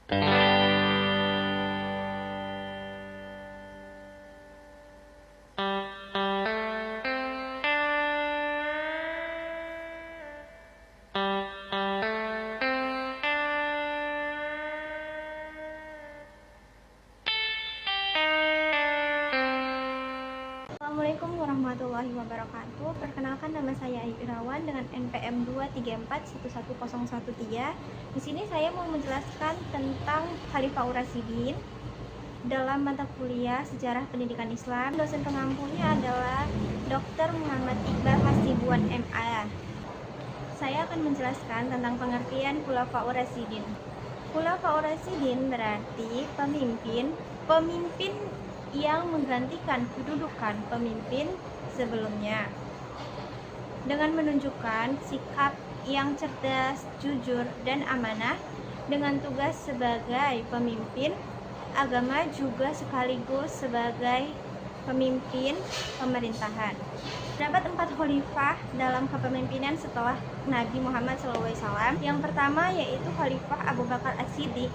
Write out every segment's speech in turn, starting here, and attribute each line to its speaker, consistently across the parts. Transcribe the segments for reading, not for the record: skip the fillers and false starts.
Speaker 1: Assalamualaikum warahmatullahi wabarakatuh. Perkenalkan, nama saya Ayu Irawan dengan NPM 2341113. Di sini saya mau menjelaskan tentang Khalifah Ur-Rasyidin dalam mata kuliah Sejarah Pendidikan Islam. Dosen pengampunya adalah Dr. Muhammad Iqbal Hasibuan MA. Saya akan menjelaskan tentang pengertian Khulafa Ur-Rasyidin. Khulafa Ur-Rasyidin berarti pemimpin yang menggantikan kedudukan pemimpin sebelumnya dengan menunjukkan sikap yang cerdas, jujur, dan amanah dengan tugas sebagai pemimpin agama juga sekaligus sebagai pemimpin pemerintahan. Terdapat 4 khalifah dalam kepemimpinan setelah Nabi Muhammad SAW. Yang pertama yaitu Khalifah Abu Bakar As-Siddiq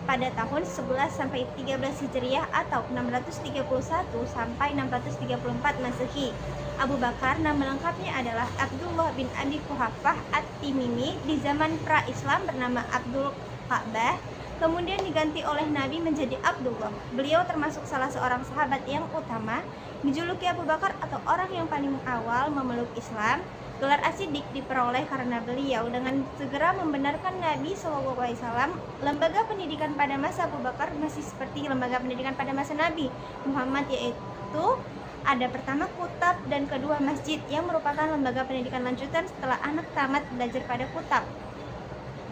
Speaker 1: pada tahun 11 sampai 13 Hijriah atau 631 sampai 634 Masehi. Abu Bakar nama lengkapnya adalah Abdullah bin Abi Quhafah At-Timimi, di zaman pra-Islam bernama Abdul Ka'bah, kemudian diganti oleh Nabi menjadi Abdullah. Beliau termasuk salah seorang sahabat yang utama, dijuluki Abu Bakar atau orang yang paling awal memeluk Islam. Gelar As-Siddiq diperoleh karena beliau dengan segera membenarkan Nabi SAW. Lembaga pendidikan pada masa Abu Bakar masih seperti lembaga pendidikan pada masa Nabi Muhammad, yaitu ada pertama kutab dan kedua masjid yang merupakan lembaga pendidikan lanjutan setelah anak tamat belajar pada kutab.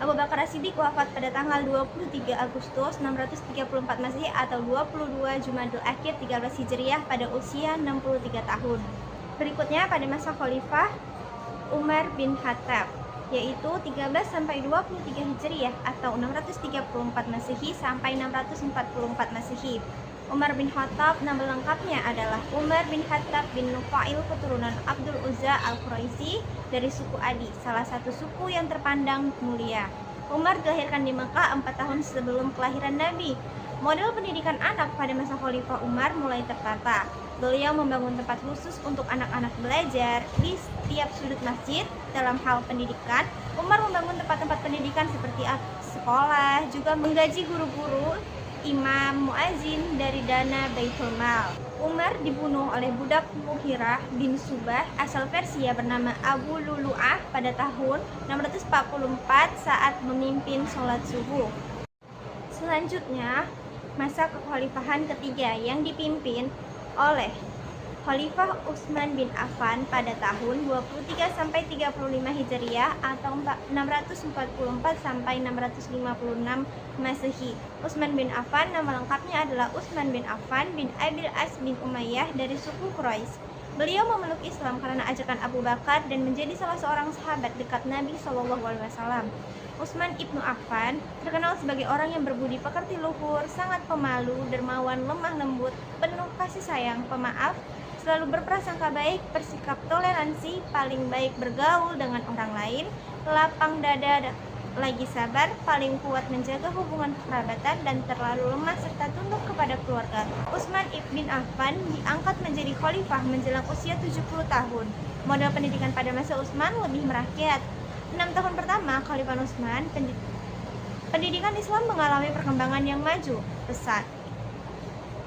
Speaker 1: Abu Bakar As-Siddiq wafat pada tanggal 23 Agustus 634 Masehi atau 22 Jumadil Akhir 13 Hijriah pada usia 63 tahun. Berikutnya pada masa Khalifah Umar bin Khattab, yaitu 13 sampai 23 Hijriah atau 634 Masehi sampai 644 Masehi. Umar bin Khattab nama lengkapnya adalah Umar bin Khattab bin Nufail, keturunan Abdul Uzza Al-Quraisy dari suku Adi, salah satu suku yang terpandang mulia. Umar dilahirkan di Mekah 4 tahun sebelum kelahiran Nabi. Model pendidikan anak pada masa Khalifah Umar mulai tertata. Beliau membangun tempat khusus untuk anak-anak belajar di setiap sudut masjid. Dalam hal pendidikan, Umar membangun tempat-tempat pendidikan seperti sekolah, juga menggaji guru-guru, imam, muazin dari dana Baitul Mal. Umar dibunuh oleh budak Mughirah bin Subah asal Persia bernama Abu Lulu'ah pada tahun 644 saat memimpin sholat subuh. Selanjutnya, masa kekhalifahan ketiga yang dipimpin oleh Khalifah Utsman bin Affan pada tahun 23 sampai 35 Hijriah atau 644 sampai 656 Masehi. Utsman bin Affan nama lengkapnya adalah Utsman bin Affan bin Abil As bin Umayyah dari suku Quraisy. Beliau memeluk Islam karena ajakan Abu Bakar dan menjadi salah seorang sahabat dekat Nabi SAW. Utsman ibnu Affan terkenal sebagai orang yang berbudi pekerti luhur, sangat pemalu, dermawan, lemah lembut, penuh kasih sayang, pemaaf, selalu berprasangka baik, bersikap toleransi, paling baik bergaul dengan orang lain, lapang dada, lagi sabar, paling kuat menjaga hubungan kekerabatan, dan terlalu lemah serta tunduk kepada keluarga. Utsman ibn Affan diangkat menjadi khalifah menjelang usia 70 tahun. Model pendidikan pada masa Utsman lebih merakyat. 6 tahun pertama Khalifah Utsman, pendidikan Islam mengalami perkembangan yang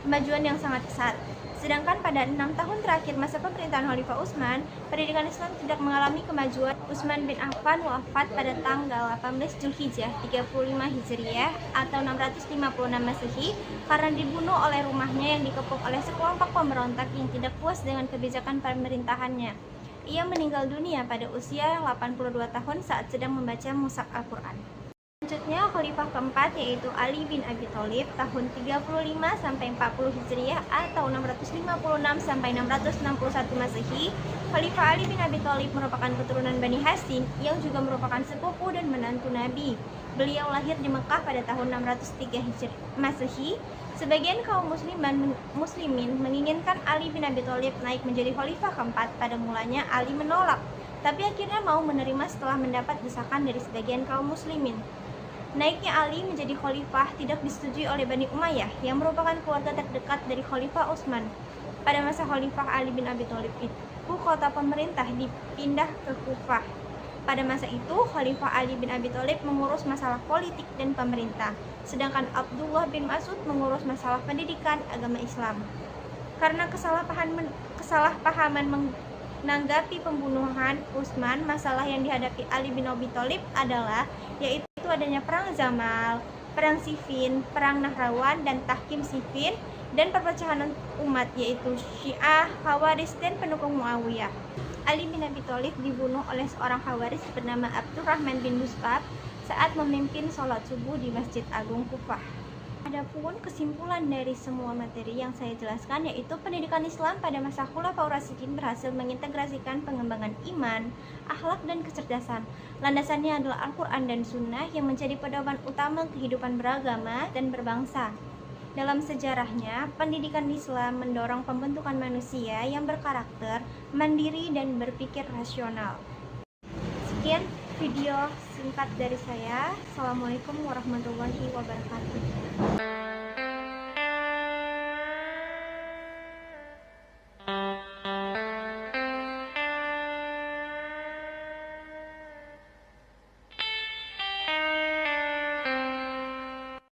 Speaker 1: kemajuan yang sangat pesat. Sedangkan pada 6 tahun terakhir masa pemerintahan Khalifah Utsman, pendidikan Islam tidak mengalami kemajuan. Utsman bin Affan wafat pada tanggal 18 Zulhijjah 35 Hijriah atau 656 Masehi karena dibunuh oleh rumahnya yang dikepung oleh sekelompok pemberontak yang tidak puas dengan kebijakan pemerintahannya. Ia meninggal dunia pada usia 82 tahun saat sedang membaca mushaf Al-Quran. Selanjutnya khalifah keempat yaitu Ali bin Abi Thalib tahun 35 sampai 40 Hijriah atau 656 sampai 661 Masehi. Khalifah Ali bin Abi Thalib merupakan keturunan Bani Hashim yang juga merupakan sepupu dan menantu Nabi. Beliau lahir di Mekah pada tahun 603 Masehi. Sebagian kaum muslimin menginginkan Ali bin Abi Thalib naik menjadi khalifah keempat. Pada mulanya Ali menolak, tapi akhirnya mau menerima setelah mendapat desakan dari sebagian kaum muslimin. Naiknya Ali menjadi khalifah tidak disetujui oleh Bani Umayyah yang merupakan keluarga terdekat dari Khalifah Utsman. Pada masa Khalifah Ali bin Abi Thalib itu, kota pemerintah dipindah ke Kufah. Pada masa itu, Khalifah Ali bin Abi Thalib mengurus masalah politik dan pemerintah, sedangkan Abdullah bin Mas'ud mengurus masalah pendidikan agama Islam. Karena kesalahpahaman menanggapi pembunuhan Utsman, masalah yang dihadapi Ali bin Abi Thalib adalah yaitu adanya perang Zamal, perang Siffin, perang Nahrawan dan Tahkim Siffin, dan perpecahan umat yaitu Syiah, Khawarij dan pendukung Muawiyah. Ali bin Abi Thalib dibunuh oleh seorang Khawarij bernama Abdurrahman bin Mus'ab saat memimpin sholat subuh di Masjid Agung Kufah. Adapun kesimpulan dari semua materi yang saya jelaskan yaitu pendidikan Islam pada masa Khulafaur Rasyidin berhasil mengintegrasikan pengembangan iman, akhlak dan kecerdasan. Landasannya adalah Al-Quran dan Sunnah yang menjadi pedoman utama kehidupan beragama dan berbangsa. Dalam sejarahnya, pendidikan Islam mendorong pembentukan manusia yang berkarakter, mandiri dan berpikir rasional. Sekian video singkat dari saya. Assalamualaikum warahmatullahi wabarakatuh.